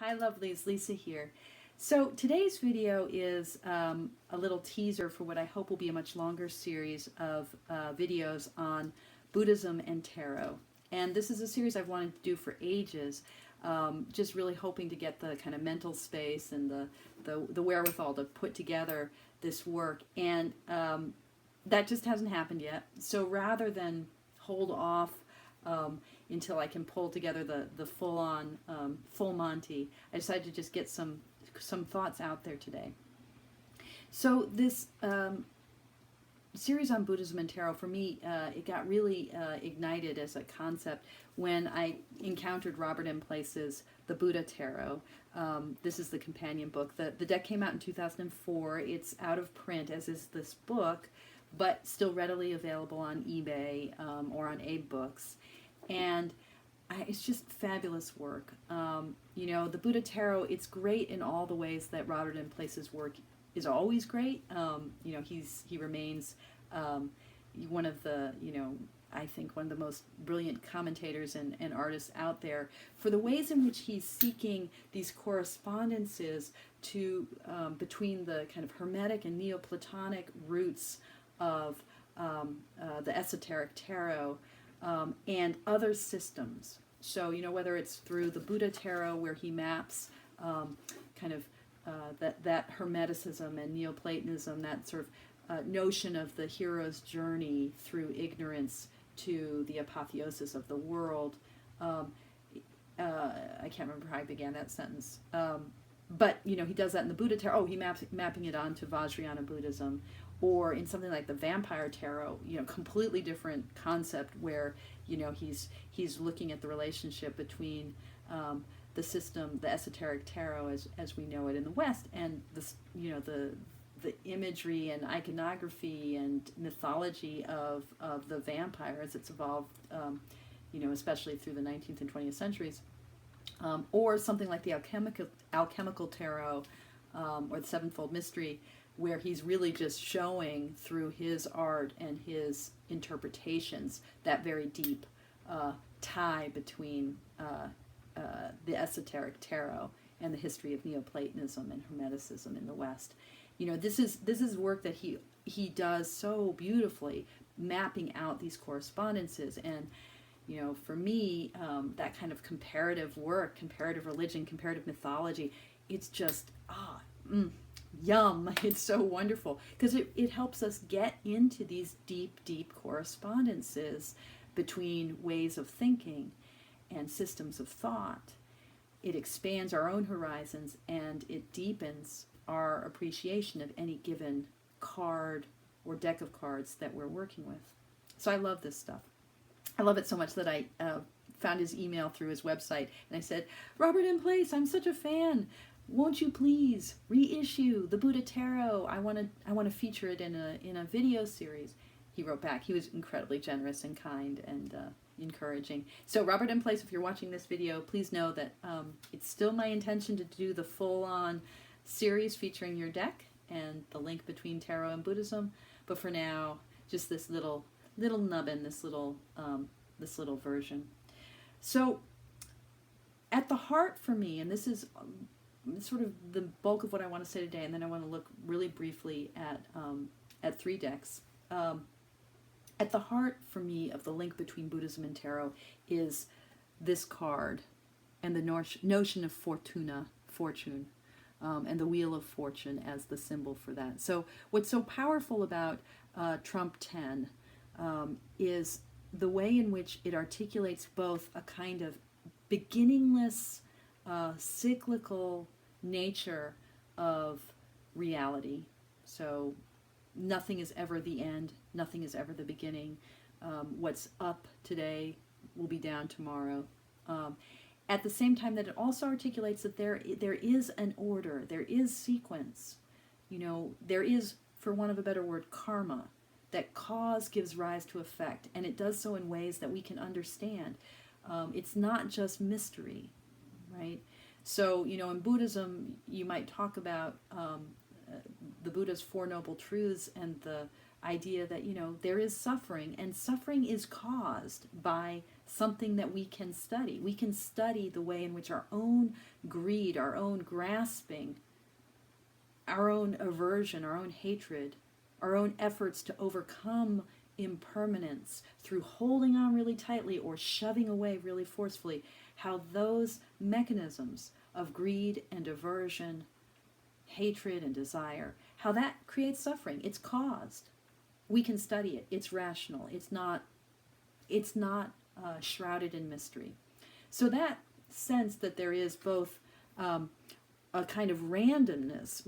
Hi lovelies, Lisa here. So today's video is a little teaser for what I hope will be a much longer series of videos on Buddhism and tarot. And this is a series I've wanted to do for ages, just really hoping to get the kind of mental space and the wherewithal to put together this work. And that just hasn't happened yet. So rather than hold off until I can pull together the full-on full Monty, I decided to just get some thoughts out there today. So this series on Buddhism and tarot, for me, it got really ignited as a concept when I encountered Robert M. Place's The Buddha Tarot. This is the companion book. The deck came out in 2004. It's out of print, as is this book, but still readily available on eBay or on Abe Books. And it's just fabulous work. You know, the Buddha Tarot, it's great in all the ways that Robert M. Place's work is always great. You know, he remains one of the, I think one of the most brilliant commentators and artists out there for the ways in which he's seeking these correspondences to between the kind of Hermetic and Neoplatonic roots of the esoteric tarot and other systems. So, whether it's through the Buddha Tarot, where he maps kind of that Hermeticism and Neoplatonism, that sort of notion of the hero's journey through ignorance to the apotheosis of the world. I can't remember how I began that sentence. But, he does that in the Buddha Tarot. Oh, he mapping it onto Vajrayana Buddhism. Or in something like the Vampire Tarot, completely different concept where, he's looking at the relationship between the system, the esoteric tarot as we know it in the West, and the imagery and iconography and mythology of the vampire as it's evolved, especially through the 19th and 20th centuries. Or something like the alchemical tarot or the Sevenfold Mystery, where he's really just showing through his art and his interpretations that very deep tie between the esoteric tarot and the history of Neoplatonism and Hermeticism in the West. This is work that he does so beautifully, mapping out these correspondences. And for me, that kind of comparative work, comparative religion, comparative mythology, it's just yum. It's so wonderful because it helps us get into these deep correspondences between ways of thinking and systems of thought. It expands our own horizons and it deepens our appreciation of any given card or deck of cards that we're working with. So I love this stuff. I love it so much that I found his email through his website and I said, Robert M. Place, I'm such a fan. Won't you please reissue the Buddha Tarot? I want to feature it in a video series. He wrote back. He was incredibly generous and kind and encouraging. So Robert M. Place, if you're watching this video, please know that it's still my intention to do the full-on series featuring your deck and the link between tarot and Buddhism. But for now, just this little nubbin, this little version. So at the heart for me, and this is sort of the bulk of what I want to say today, and then I want to look really briefly at three decks. At the heart for me of the link between Buddhism and tarot is this card and the notion of fortune, and the Wheel of Fortune as the symbol for that. So what's so powerful about Trump 10 is the way in which it articulates both a kind of beginningless, cyclical nature of reality. So nothing is ever the end, nothing is ever the beginning. What's up today will be down tomorrow. At the same time that it also articulates that there is an order, there is sequence. There is, for want of a better word, karma, that cause gives rise to effect, and it does so in ways that we can understand. It's not just mystery, right? So, in Buddhism, you might talk about the Buddha's Four Noble Truths and the idea that, there is suffering, and suffering is caused by something that we can study. We can study the way in which our own greed, our own grasping, our own aversion, our own hatred, our own efforts to overcome impermanence through holding on really tightly or shoving away really forcefully, how those mechanisms of greed and aversion, hatred and desire, how that creates suffering. It's caused. We can study it. It's rational. It's not shrouded in mystery. So that sense that there is both a kind of randomness,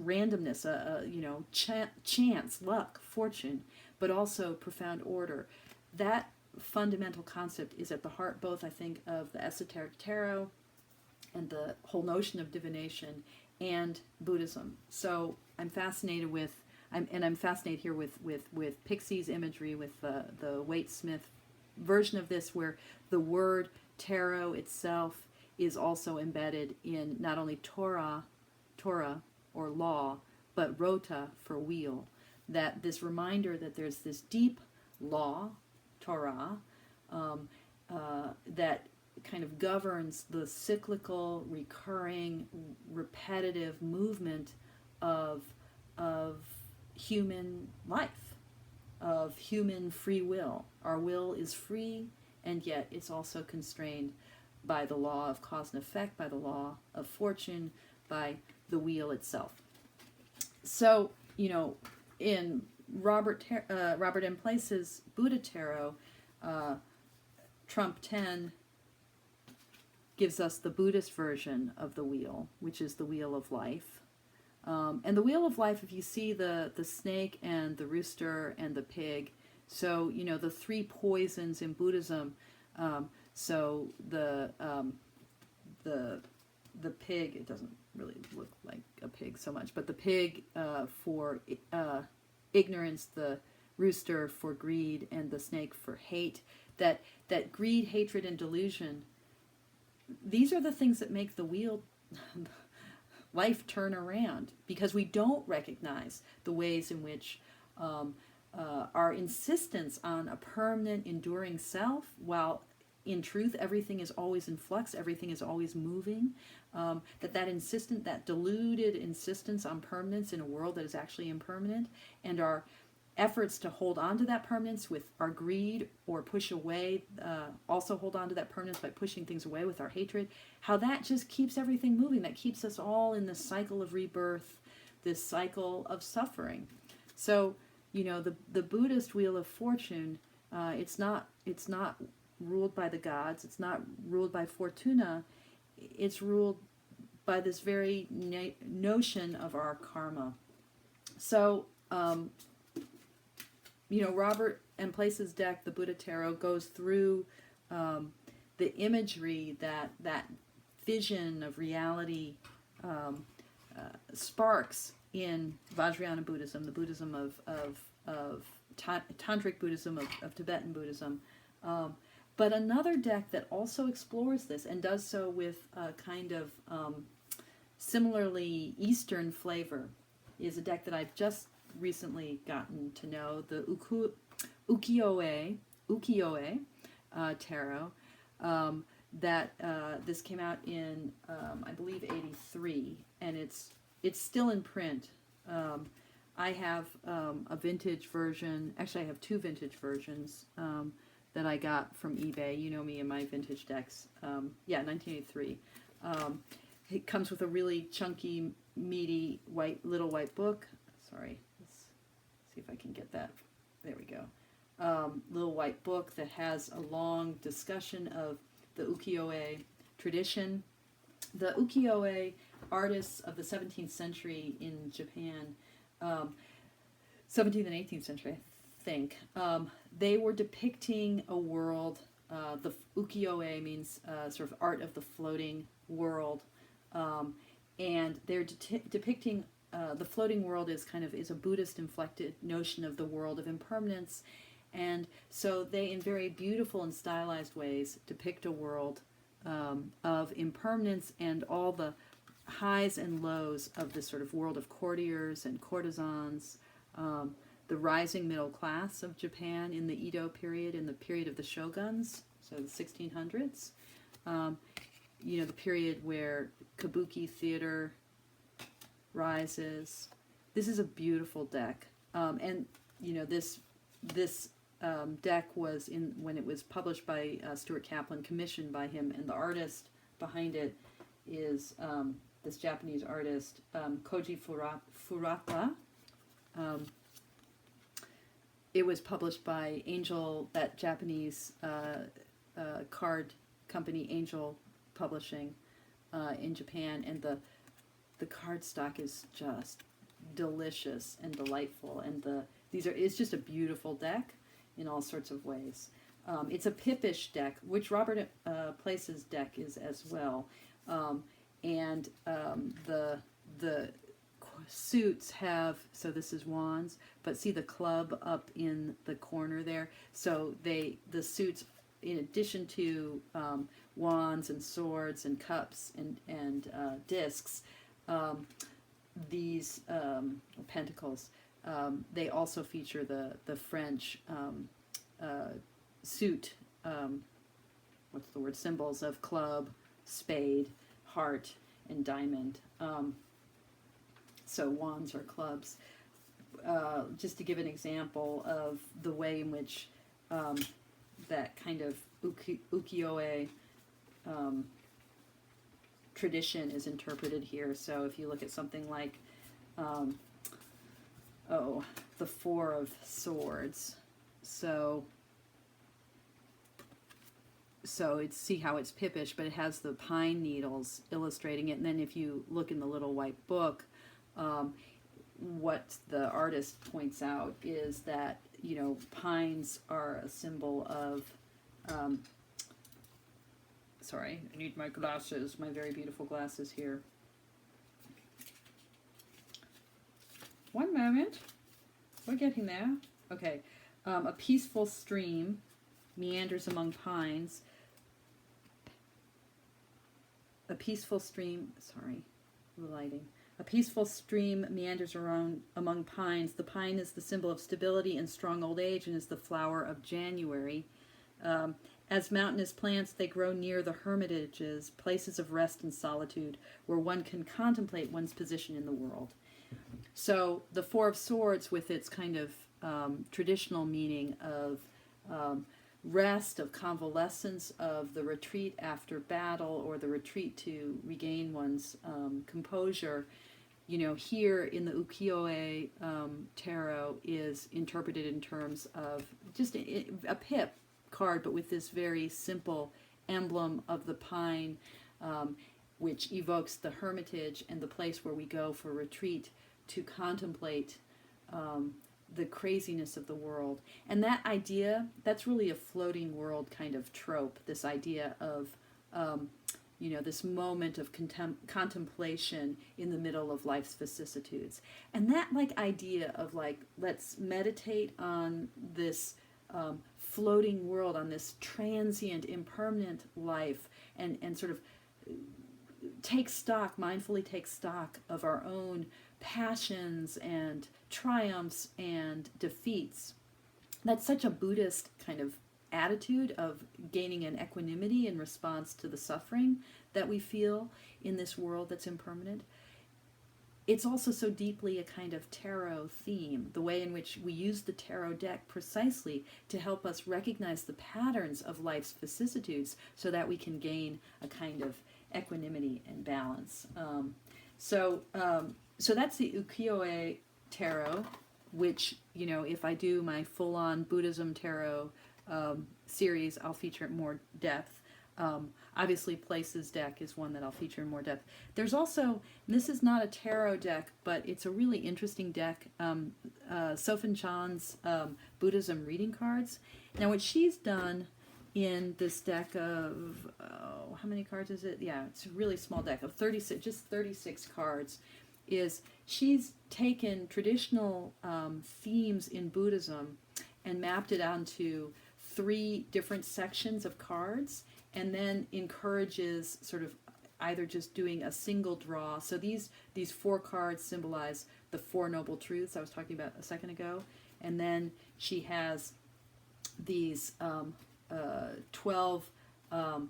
chance, luck, fortune, but also profound order. That fundamental concept is at the heart both, I think, of the esoteric tarot and the whole notion of divination and Buddhism. So I'm fascinated with, I'm fascinated here with Pixie's imagery, with the Waite Smith version of this, where the word tarot itself is also embedded in not only Torah or law, but rota for wheel. That this reminder that there's this deep law, Torah, that kind of governs the cyclical, recurring, repetitive movement of human life, of human free will. Our will is free, and yet it's also constrained by the law of cause and effect, by the law of fortune, by the wheel itself. So, in Robert M. Place's Buddha Tarot, Trump 10 gives us the Buddhist version of the wheel, which is the wheel of life. And the wheel of life, if you see the snake and the rooster and the pig, so, the three poisons in Buddhism, so the pig, it doesn't really look like a pig so much, but the pig for ignorance, the rooster for greed, and the snake for hate, that greed, hatred, and delusion, these are the things that make the wheel life turn around, because we don't recognize the ways in which our insistence on a permanent, enduring self, while in truth everything is always in flux, everything is always moving, that deluded insistence on permanence in a world that is actually impermanent, and our efforts to hold on to that permanence with our greed, or push away, also hold on to that permanence by pushing things away with our hatred, how that just keeps everything moving, that keeps us all in this cycle of rebirth, this cycle of suffering. So, the Buddhist wheel of fortune, it's not ruled by the gods, it's not ruled by Fortuna, it's ruled by this very notion of our karma. So, Robert M. Place's deck, the Buddha Tarot, goes through the imagery that vision of reality sparks in Vajrayana Buddhism, the Buddhism of Tantric Buddhism, of Tibetan Buddhism. But another deck that also explores this, and does so with a kind of similarly Eastern flavor, is a deck that I've just recently gotten to know, the Ukiyoe Tarot. This came out in I believe 83, and it's still in print. I have a vintage version. Actually, I have two vintage versions that I got from eBay. You know me and my vintage decks. 1983. It comes with a really chunky, meaty little white book. Sorry, let's see if I can get that. There we go. Little white book that has a long discussion of the Ukiyo-e tradition. The Ukiyo-e artists of the 17th century in Japan, 17th and 18th century, I think, they were depicting a world. The Ukiyo-e means sort of art of the floating world, and they're depicting the floating world is a Buddhist inflected notion of the world of impermanence, and so they, in very beautiful and stylized ways, depict a world of impermanence and all the highs and lows of this sort of world of courtiers and courtesans, the rising middle class of Japan in the Edo period, in the period of the shoguns. so the 1600s. You know, the period where kabuki theater rises. This is a beautiful deck, and you know this deck was when it was published by Stuart Kaplan, commissioned by him, and the artist behind it is this Japanese artist Koji Furata. It was published by Angel, that Japanese card company, Angel Publishing, in Japan, and the cardstock is just delicious and delightful, and it's just a beautiful deck in all sorts of ways. It's a pippish deck, which Robert Place's deck is as well, and the suits have, so this is wands, but see the club up in the corner there, so the suits, in addition to wands and swords and cups and discs, these pentacles, they also feature the French suit, what's the word, symbols of club, spade, heart, and diamond. So wands or clubs. Just to give an example of the way in which that kind of ukiyo-e tradition is interpreted here. So if you look at something like, the Four of Swords. So see how it's pippish, but it has the pine needles illustrating it. And then if you look in the little white book, what the artist points out is that, you know, pines are a symbol of, sorry, I need my glasses, my very beautiful glasses here. One moment. We're getting there. Okay. A peaceful stream meanders among pines. A peaceful stream, sorry, the lighting. A peaceful stream meanders around among pines. The pine is the symbol of stability and strong old age and is the flower of January. As mountainous plants, they grow near the hermitages, places of rest and solitude, where one can contemplate one's position in the world. So the Four of Swords, with its kind of traditional meaning of rest, of convalescence, of the retreat after battle, or the retreat to regain one's composure, you know, here in the Ukiyo-e Tarot is interpreted in terms of just a pip card, but with this very simple emblem of the pine, which evokes the hermitage and the place where we go for retreat to contemplate the craziness of the world. And that idea, that's really a floating world kind of trope, this idea of, you know, this moment of contemplation in the middle of life's vicissitudes. And that like idea of like, let's meditate on this floating world, on this transient, impermanent life, and sort of take stock, mindfully take stock of our own passions and triumphs and defeats. That's such a Buddhist kind of attitude of gaining an equanimity in response to the suffering that we feel in this world that's impermanent. It's also so deeply a kind of tarot theme, the way in which we use the tarot deck precisely to help us recognize the patterns of life's vicissitudes so that we can gain a kind of equanimity and balance. So that's the Ukiyo-e Tarot, which, you know, if I do my full-on Buddhism tarot series, I'll feature it in more depth. Obviously, Place's deck is one that I'll feature in more depth. There's also, this is not a tarot deck, but it's a really interesting deck, Sofan Chan's Buddhism reading cards. Now, what she's done in this deck of, how many cards is it? Yeah, it's a really small deck of 36, just 36 cards, is she's taken traditional themes in Buddhism and mapped it onto 3 different sections of cards, and then encourages sort of either just doing a single draw. So these 4 cards symbolize the 4 noble truths I was talking about a second ago, and then she has these 12, what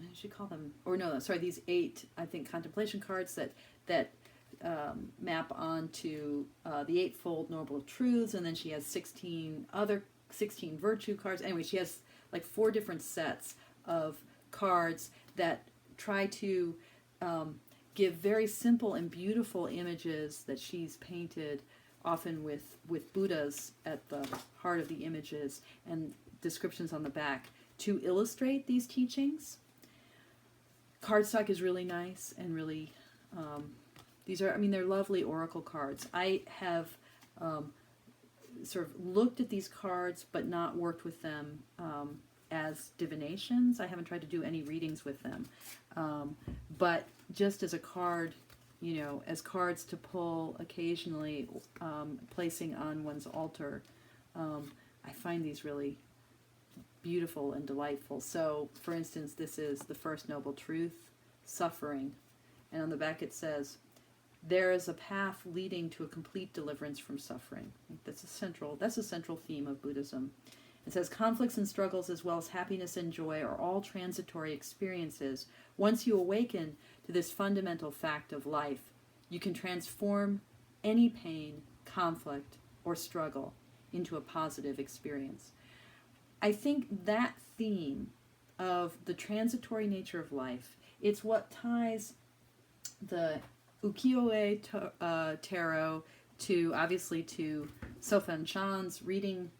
did she call them? Or no, sorry, these 8, I think, contemplation cards that map onto the Eightfold Noble Truths, and then she has 16 virtue cards. Anyway, she has like 4 different sets of cards that try to give very simple and beautiful images that she's painted, often with Buddhas at the heart of the images and descriptions on the back to illustrate these teachings. Cardstock is really nice and really, these are, I mean, they're lovely oracle cards. I have sort of looked at these cards but not worked with them as divinations. I haven't tried to do any readings with them. But just as a card, you know, as cards to pull occasionally, placing on one's altar, I find these really beautiful and delightful. So, for instance, this is the first noble truth, suffering. And on the back it says, there is a path leading to a complete deliverance from suffering. That's a central theme of Buddhism. It says, conflicts and struggles as well as happiness and joy are all transitory experiences. Once you awaken to this fundamental fact of life, you can transform any pain, conflict, or struggle into a positive experience. I think that theme of the transitory nature of life, it's what ties the Ukiyo-e Tarot to, obviously, to Sofan Chan's reading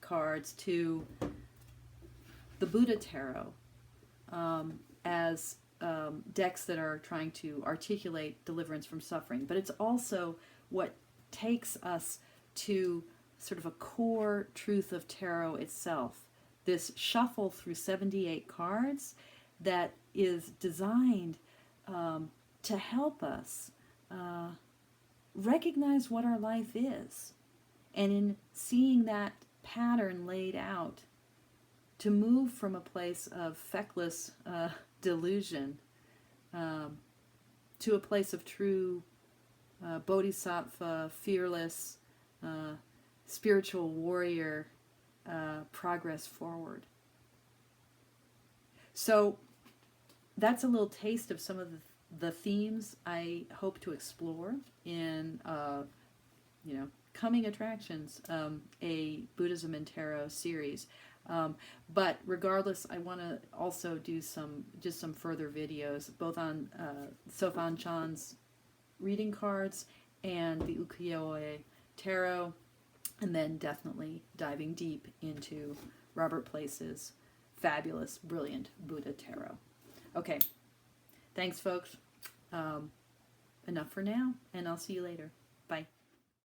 cards, to the Buddha Tarot, as decks that are trying to articulate deliverance from suffering. But it's also what takes us to sort of a core truth of tarot itself. This shuffle through 78 cards that is designed to help us recognize what our life is. And in seeing that pattern laid out, to move from a place of feckless delusion to a place of true bodhisattva, fearless, spiritual warrior progress forward. So that's a little taste of some of the themes I hope to explore in coming attractions, a Buddhism and Tarot series. But regardless, I want to also do some further videos, both on Sofan Chan's reading cards and the Ukiyo-e Tarot, and then definitely diving deep into Robert Place's fabulous, brilliant Buddha Tarot. Okay, thanks folks. Enough for now, and I'll see you later. Bye.